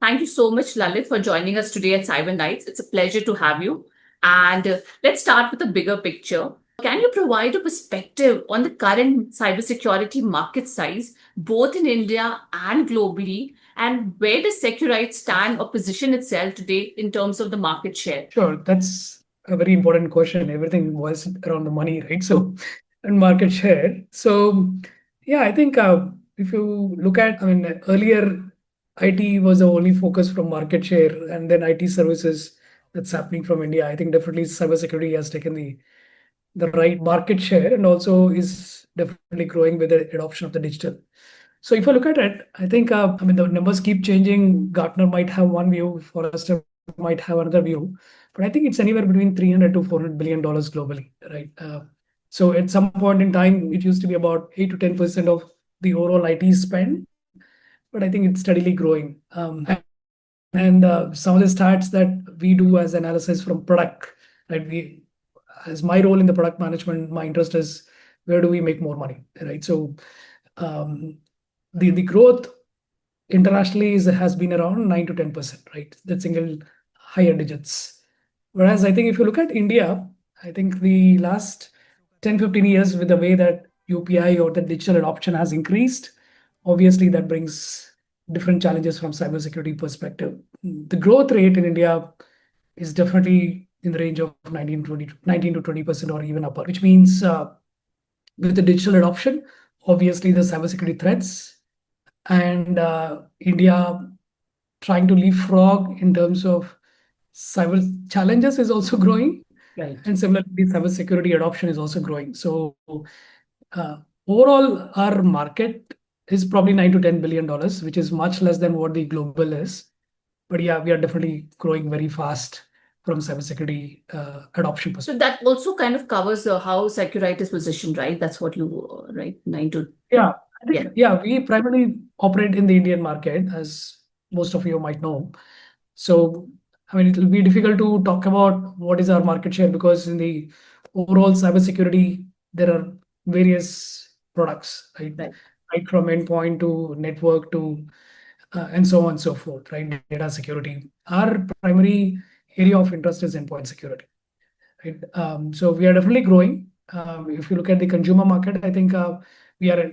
Thank you so much, Lalit, for joining us today at Cyber Nights. It's a pleasure to have you. And let's start with the bigger picture. Can you provide a perspective on the current cybersecurity market size, both in India and globally? And where does Seqrite stand or position itself today in terms of the market share? Sure, that's a very important question. Everything was around the money, right? So, and market share. So, yeah, I think if you look at, earlier IT was the only focus from market share, and then IT services that's happening from India. I think definitely cybersecurity has taken the right market share and also is definitely growing with the adoption of the digital. So if I look at it, I think the numbers keep changing. Gartner might have one view, Forrester might have another view, but I think it's anywhere between 300 to 400 billion dollars globally, right? So at some point in time, it used to be about 8 to 10% of the overall IT spend, but I think it's steadily growing. And some of the stats that we do as analysis from product, right? As my role in the product management, my interest is where do we make more money, right? So um, the growth internationally has been around 9 to 10%, right? That single higher digits. Whereas I think if you look at India, I think the last 10, 15 years with the way that UPI or the digital adoption has increased, obviously that brings different challenges from cybersecurity perspective. The growth rate in India is definitely in the range of 19 to 20% or even upper, which means with the digital adoption, obviously the cybersecurity threats and India trying to leapfrog in terms of cyber challenges is also growing. Right. And similarly, cybersecurity adoption is also growing. So uh, overall, our market is probably 9 to 10 billion dollars, which is much less than what the global is. But yeah, we are definitely growing very fast from cybersecurity adoption So perspective. that also kind of covers how Seqrite is positioned, right? That's what you, right? 9 to, Yeah, I yeah. think, yeah, we primarily operate in the Indian market, as most of you might know. So, it will be difficult to talk about what is our market share because in the overall cybersecurity, there are various products, right? Right. Right from endpoint to network to and so on and so forth, right? Data security. Our primary area of interest is endpoint security, right? So we are definitely growing. If you look at the consumer market, I think we are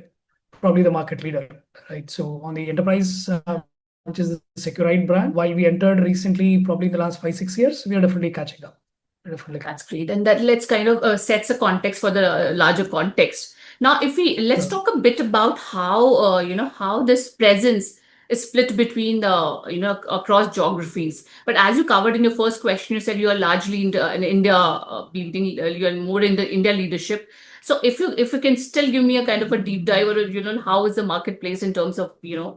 probably the market leader, right? So on the enterprise, which is the Seqrite brand, while we entered recently, probably in the last 5, 6 years, we are definitely catching up. That's great. And that let's kind of sets a context for the larger context. Now, if we let's Sure. talk a bit about how how this presence is split between the across geographies. But as you covered in your first question, you said you are largely in India, leading you are more in the India leadership. So if you can still give me a kind of a deep dive or how is the marketplace in terms of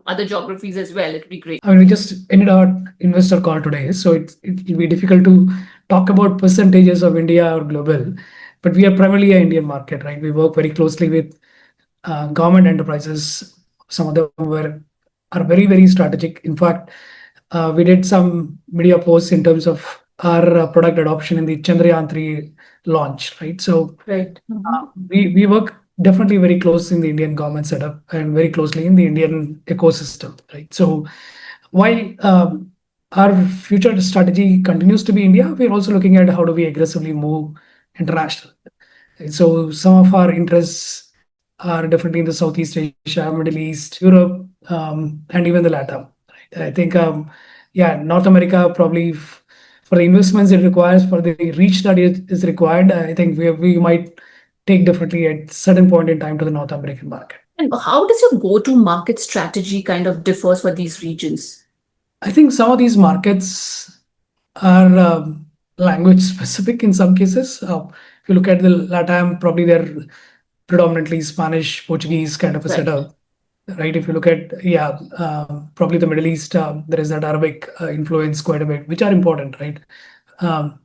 other geographies as well, it'd be great. We just ended our investor call today, so it'll be difficult to talk about percentages of India or global, but we are primarily an Indian market, right? We work very closely with government enterprises. Some of them are very, very strategic. In fact, we did some media posts in terms of our product adoption in the Chandrayaan 3 launch, right? So Right. we work definitely very close in the Indian government setup and very closely in the Indian ecosystem, right? So while our future strategy continues to be India, we're also looking at how do we aggressively move international. So some of our interests are definitely in the Southeast Asia, Middle East, Europe, and even the LATAM. Right? I think, yeah, North America probably for the investments it requires, for the reach that is required, I think we might take differently at certain point in time to the North American market. And how does your go-to-market strategy kind of differs for these regions? I think some of these markets are language specific in some cases. If you look at the LATAM, probably they're predominantly Spanish, Portuguese kind of a Right. setup, right? If you look at, yeah, probably the Middle East, there is that Arabic influence quite a bit, which are important, right? Um,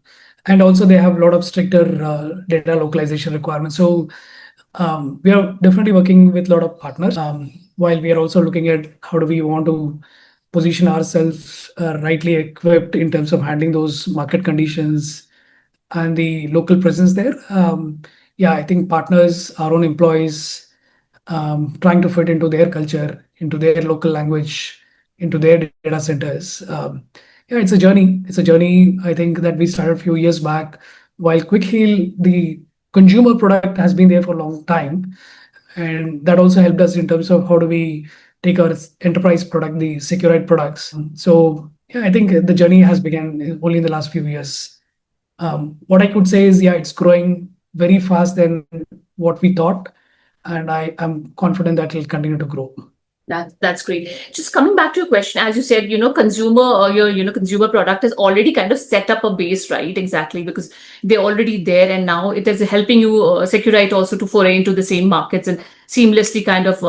and also they have a lot of stricter data localization requirements. So we are definitely working with a lot of partners, while we are also looking at how do we want to position ourselves rightly equipped in terms of handling those market conditions and the local presence there. Yeah, I think partners, our own employees, trying to fit into their culture, into their local language, into their data centers. Yeah, it's a journey. It's a journey. I think that we started a few years back. While Quick Heal, the consumer product has been there for a long time, and that also helped us in terms of how do we take our enterprise product, the Seqrite products. So yeah, I think the journey has begun only in the last few years. What I could say is, yeah, it's growing very fast than what we thought, and I am confident that it'll continue to grow. That's great. Just coming back to your question, as you said, consumer or your consumer product has already kind of set up a base, right? Exactly, because they're already there, and now it is helping you Securite also to foray into the same markets and seamlessly kind of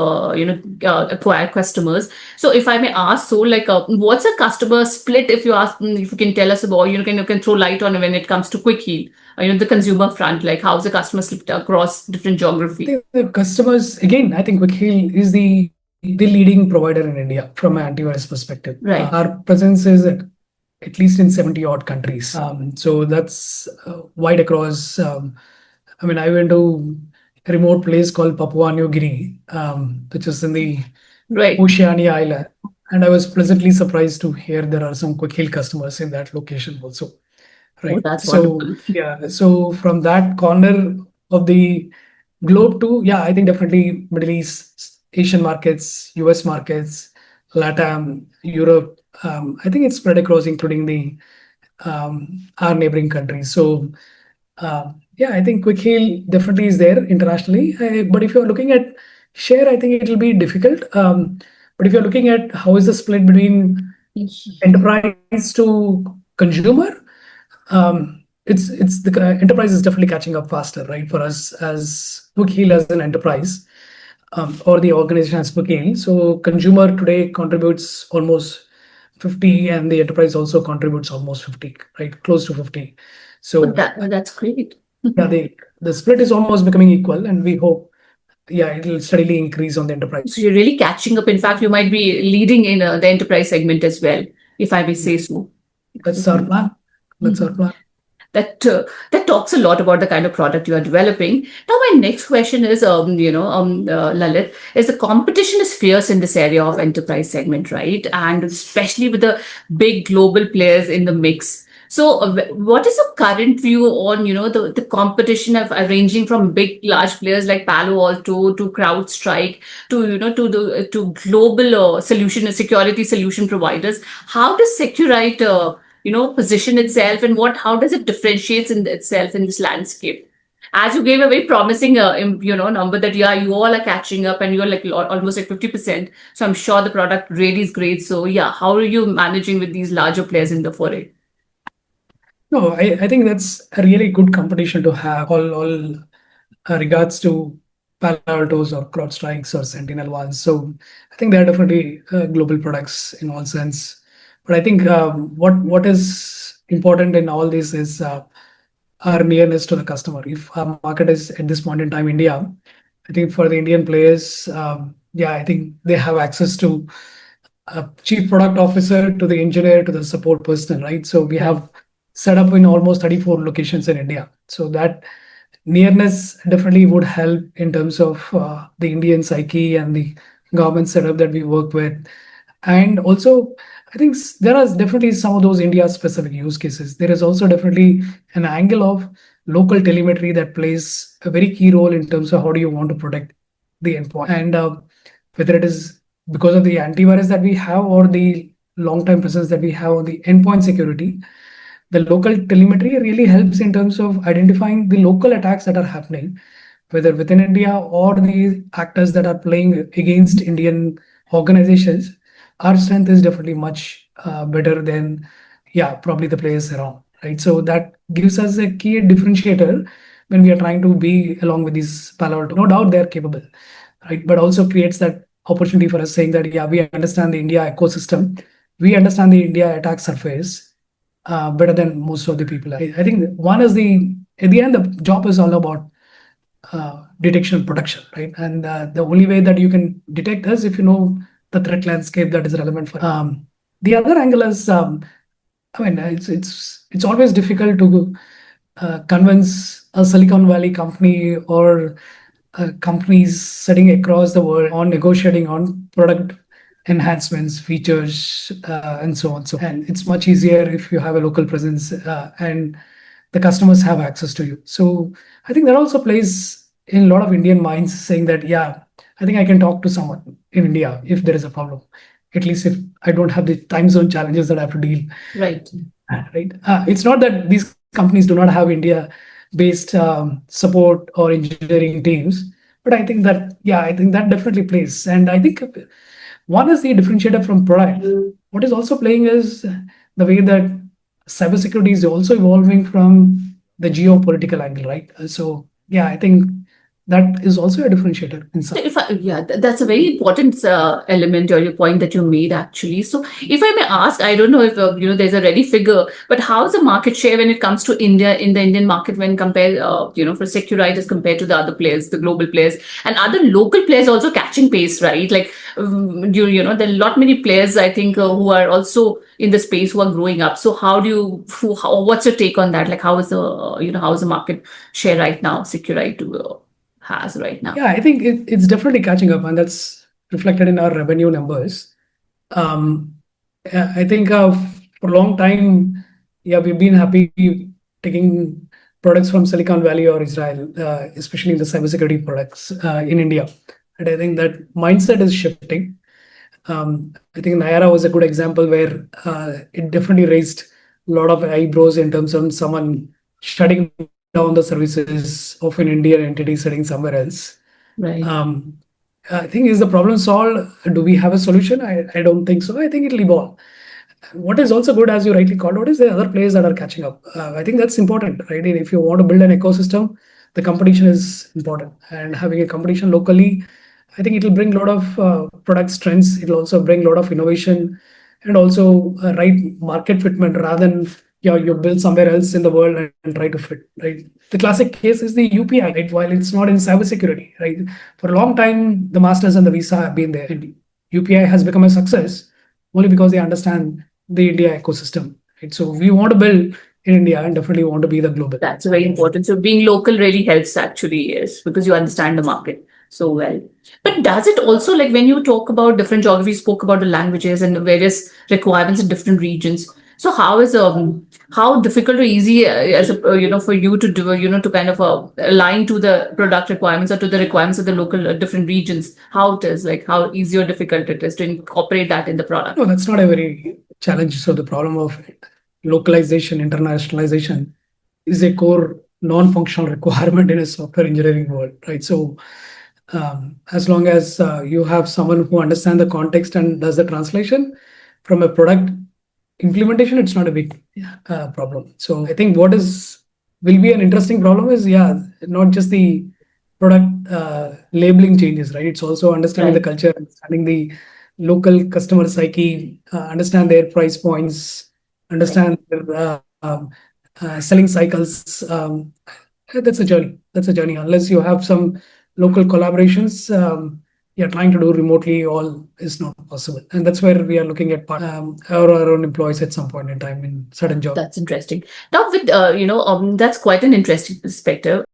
acquire customers. So, if I may ask, so like, what's a customer split? If you ask, if you can tell us about, can throw light on when it comes to Quick Heal, the consumer front, like how's the customer split across different geography? The customers, again, I think Quick Heal is the leading provider in India from an antivirus perspective. Right. Our presence is at least in 70 odd countries. So that's wide across. I mean, I went to a remote place called Papua New Guinea, which is in the Right. Oceania Island. And I was pleasantly surprised to hear there are some Quick Heal customers in that location also. Oh, Right. that's So, wonderful. yeah. So from that corner of the globe to, yeah, I think definitely Middle East, Asian markets, US markets, LATAM, Europe. I think it's spread across, including the our neighboring countries. So, yeah, I think Quick Heal definitely is there internationally. But if you're looking at share, I think it'll be difficult. But if you're looking at how is the split between enterprise to consumer, it's the enterprise is definitely catching up faster, right? For us as Quick Heal as an enterprise, or the organization as Quick Heal. So consumer today contributes almost 50, and the enterprise also contributes almost 50, right? Close to 50. But So that's great. yeah, the split is almost becoming equal, and we hope, yeah, it'll steadily increase on the enterprise. So you're really catching up. In fact, you might be leading in the enterprise segment as well, if I may say so. That's our plan. That's our plan. That talks a lot about the kind of product you are developing. Now, my next question is, Lalit, is the competition is fierce in this area of enterprise segment, right? And especially with the big global players in the mix. So, what is your current view on, the competition of ranging from big, large players like Palo Alto to CrowdStrike to, to global solution security solution providers? How does Securite position itself, and how does it differentiates in itself in this landscape? As you gave a very promising number that, yeah, you all are catching up and you're like almost like 50%, so I'm sure the product really is great. So yeah, how are you managing with these larger players in the foray? No, I think that's a really good competition to have. All regards to Palo Altos or CrowdStrikes or Sentinel ones. So I think they are definitely global products in all sense. But I think what is important in all this is our nearness to the customer. If our market is at this point in time India, I think for the Indian players, yeah, I think they have access to a chief product officer to the engineer to the support person, right? So we have set up in almost 34 locations in India. So that nearness definitely would help in terms of the Indian psyche and the government setup that we work with. And also, I think there are definitely some of those India specific use cases. There is also definitely an angle of local telemetry that plays a very key role in terms of how do you want to protect the endpoint. And whether it is because of the antivirus that we have or the long time presence that we have on the endpoint security, the local telemetry really helps in terms of identifying the local attacks that are happening, whether within India or the actors that are playing against Indian organizations. Our strength is definitely much better than, yeah, probably the players around, right? So that gives us a key differentiator when we are trying to be along with these Palo Alto. No doubt they're capable, right? But also creates that opportunity for us saying that, yeah, we understand the India ecosystem, we understand the India attack surface better than most of the people. I think one is at the end, the job is all about detection and protection, right? And the only way that you can detect is if you know the threat landscape that is relevant for. The other angle is, I mean, it's always difficult to convince a Silicon Valley company or companies sitting across the world on negotiating on product enhancements, features, and so on. So, and it's much easier if you have a local presence and the customers have access to you. So, I think that also plays in a lot of Indian minds saying that, yeah, I think I can talk to someone in India if there is a problem. At least if I don't have the time zone challenges that I have to deal. Right. Right. It's not that these companies do not have India-based support or engineering teams, but I think that yeah, I think that definitely plays. And I think one is the differentiator from product. What is also playing is the way that cybersecurity is also evolving from the geopolitical angle, right? So yeah, I think that is also a differentiator in some. Yeah, that's a very important element or your point that you made actually. So, if I may ask, I don't know if there's a ready figure, but how's the market share when it comes to India in the Indian market when compared, for Seqrite as compared to the other players, the global players, and other local players also catching pace, right? Like, there are a lot many players I think who are also in the space who are growing up. So, what's your take on that? Like, how is the how is the market share right now, Seqrite has right now? Yeah, I think it's definitely catching up, and that's reflected in our revenue numbers. Um, I think for a long time, yeah, we've been happy taking products from Silicon Valley or Israel, especially in the cybersecurity products in India. And I think that mindset is shifting. I think Nayara was a good example where it definitely raised a lot of eyebrows in terms of someone shutting down the services of an Indian entity sitting somewhere else. Right. I think is the problem solved? Do we have a solution? I don't think so. I think it'll evolve. What is also good, as you rightly called out, is the other players that are catching up. I think that's important, right? And if you want to build an ecosystem, the competition is important. And having a competition locally, I think it'll bring a lot of product strengths. It'll also bring a lot of innovation and also right market fitment rather than yeah, you build somewhere else in the world and try to fit, right? The classic case is the UPI, right? While it's not in cybersecurity, right? For a long time, the Masters and the Visa have been there. And UPI has become a success only because they understand the India ecosystem. Right? So we want to build in India and definitely want to be the global. That's very important. So being local really helps actually, yes, because you understand the market so well. But does it also, like when you talk about different geographies, spoke about the languages and the various requirements in different regions. So how difficult or easy as a for you to do to kind of align to the product requirements or to the requirements of the local different regions? How it is, like how easy or difficult it is to incorporate that in the product? No, that's not a very challenge. So the problem of localization, internationalization is a core non-functional requirement in a software engineering world, right? So as long as you have someone who understands the context and does the translation from a product implementation, it's not a big problem. So I think what is will be an interesting problem is yeah, not just the product labeling changes, right? It's also understanding the Right. culture, understanding the local customer psyche, understand their price points, understand their selling cycles. That's a journey. That's a journey. Unless you have some local collaborations, yeah, trying to do remotely all is not possible. And that's where we are looking at our own employees at some point in time in certain jobs. That's interesting. Now, with that's quite an interesting perspective.